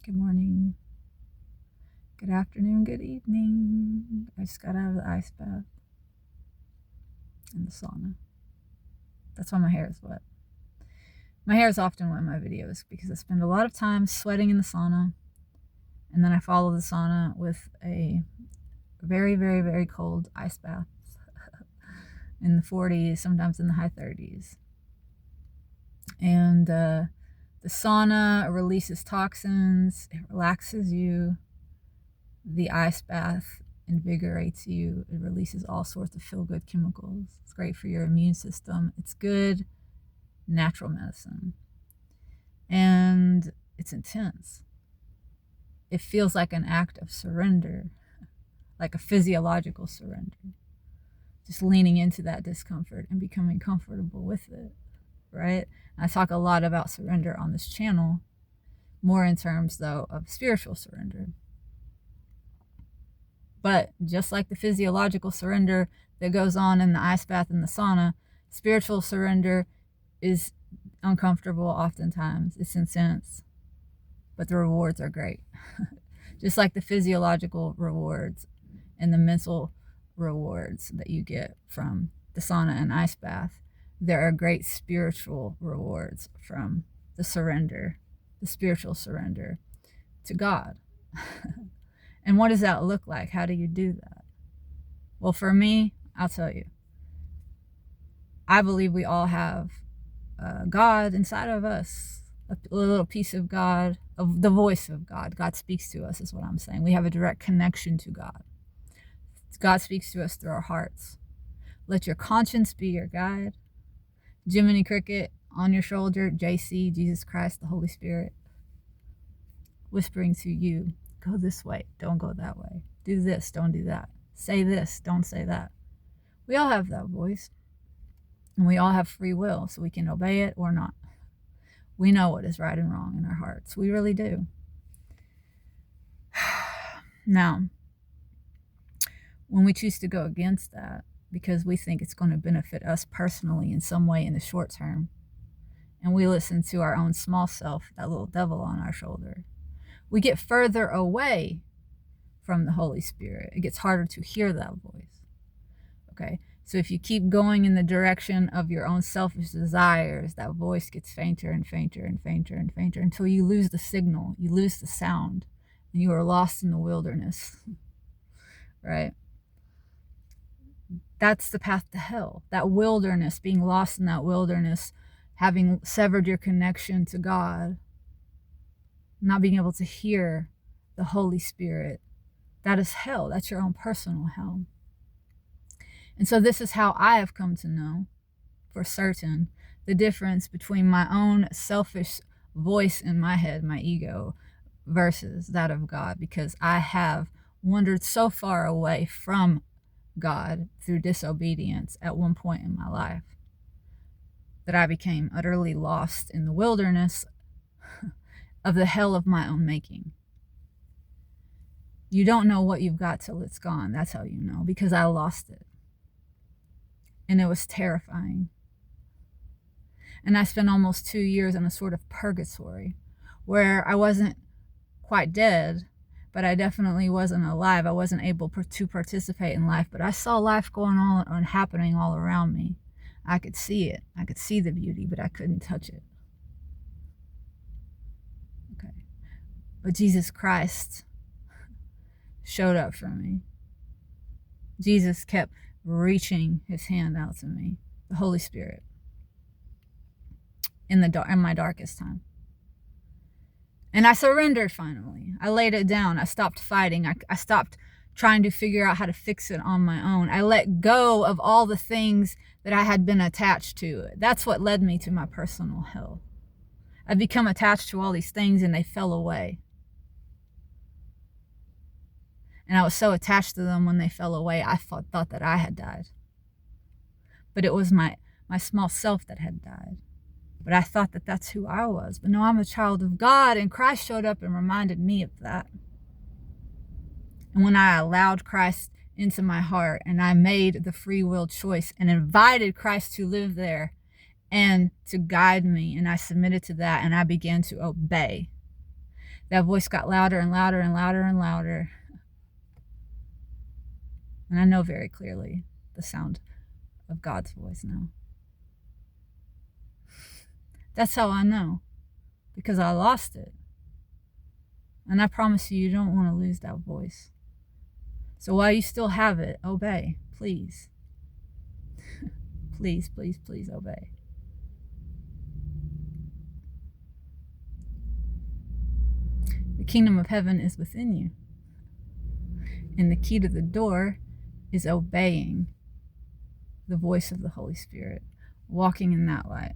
Good morning, good afternoon, good evening. I just got out of the ice bath and the sauna. That's why my hair is wet. My hair is often wet in my videos because I spend a lot of time sweating in the sauna, and then I follow the sauna with a very, very, very cold ice bath in the 40s, sometimes in the high 30s. And the sauna releases toxins, it relaxes you. The ice bath invigorates you. It releases all sorts of feel-good chemicals. It's great for your immune system. It's good natural medicine. And it's intense. It feels like an act of surrender, like a physiological surrender. Just leaning into that discomfort and becoming comfortable with it, right? I talk a lot about surrender on this channel, more in terms, though, of spiritual surrender. But just like the physiological surrender that goes on in the ice bath and the sauna, spiritual surrender is uncomfortable oftentimes. It's intense, but the rewards are great. Just like the physiological rewards and the mental rewards that you get from the sauna and ice bath, there are great spiritual rewards from the surrender, the spiritual surrender to God. And what does that look like? How do you do that? Well, for me, I'll tell you. I believe we all have God inside of us, a little piece of God, of the voice of God. God speaks to us, is what I'm saying. We have a direct connection to God. God speaks to us through our hearts. Let your conscience be your guide. Jiminy Cricket on your shoulder, JC, Jesus Christ, the Holy Spirit, whispering to you, go this way, don't go that way. Do this, don't do that. Say this, don't say that. We all have that voice. And we all have free will, so we can obey it or not. We know what is right and wrong in our hearts. We really do. Now, when we choose to go against that because we think it's going to benefit us personally in some way in the short term, and we listen to our own small self, that little devil on our shoulder, we get further away from the Holy Spirit. It gets harder to hear that voice. Okay? So if you keep going in the direction of your own selfish desires, that voice gets fainter and fainter and fainter and fainter until you lose the signal, you lose the sound, and you are lost in the wilderness. Right? That's the path to hell. That wilderness, being lost in that wilderness, having severed your connection to God, not being able to hear the Holy Spirit, that is hell. That's your own personal hell. And so this is how I have come to know for certain the difference between my own selfish voice in my head, my ego, versus that of God, because I have wandered so far away from God through disobedience at one point in my life that I became utterly lost in the wilderness of the hell of my own making. You don't know what you've got till it's gone. That's how you know, because I lost it. And it was terrifying. And I spent almost 2 years in a sort of purgatory where I wasn't quite dead, but I definitely wasn't alive. I wasn't able to participate in life, but I saw life going on and happening all around me. I could see it. I could see the beauty, but I couldn't touch it. Okay. But Jesus Christ showed up for me. Jesus kept reaching his hand out to me, the Holy Spirit, in my darkest time. And I surrendered finally. I laid it down. I stopped fighting. I stopped trying to figure out how to fix it on my own. I let go of all the things that I had been attached to. That's what led me to my personal hell. I'd become attached to all these things and they fell away. And I was so attached to them when they fell away, I thought that I had died. But it was my small self that had died. But I thought that that's who I was. But no, I'm a child of God, and Christ showed up and reminded me of that. And when I allowed Christ into my heart and I made the free will choice and invited Christ to live there and to guide me, and I submitted to that and I began to obey, that voice got louder and louder and louder and louder. And I know very clearly the sound of God's voice now. That's how I know, because I lost it. And I promise you, you don't want to lose that voice. So while you still have it, obey, please. Please, please, please obey. The kingdom of heaven is within you. And the key to the door is obeying the voice of the Holy Spirit, walking in that light.